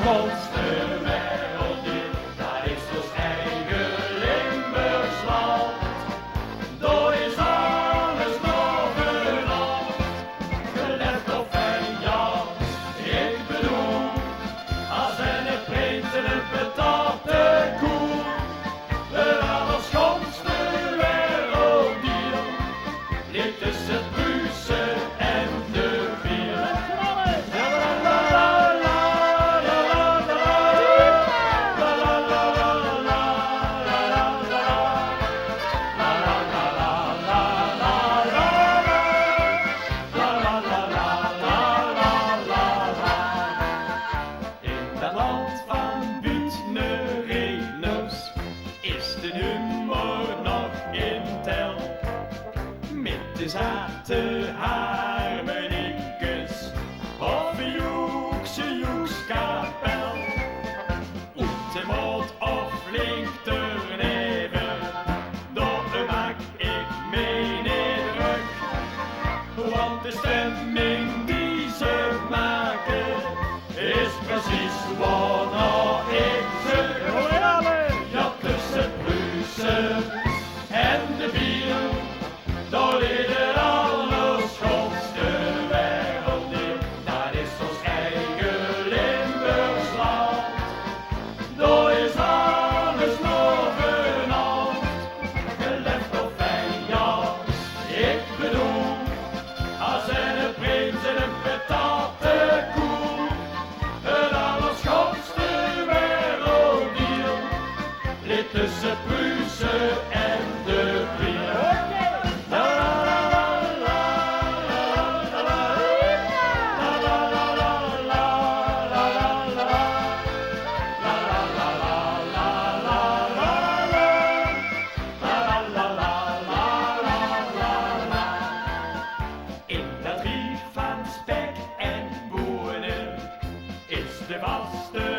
schoonste werelddeel, daar is ons eigen Limburgs land. Daar is alles nog veranderd, gelegd op en ja, ik bedoel, als een prins en een patate koe, de allerschoonste werelddeel, ligt tussen Pruisen en de Wiel. In dat land van Buutnerenus is de humor nog in tel. Met de zate harmoniekes of Joekse Joekskapel. Uit de mond of flink te neven, daar maak ik mee druk. Want de stemming die ze maken is precies wat ik zoek. Ja, tussen Pruisen en de Wiel, daar ligt het allerschoonste werelddeel. Daar is ons eigen Limburgs land. Daar is alles nog veranderd, gelegd op en ja, ik bedoel, als een prins en een patate koe, het allerschoonste werelddeel, ligt tussen Pruisen en de Wiel. In dat rief van spek en bonen is de vaste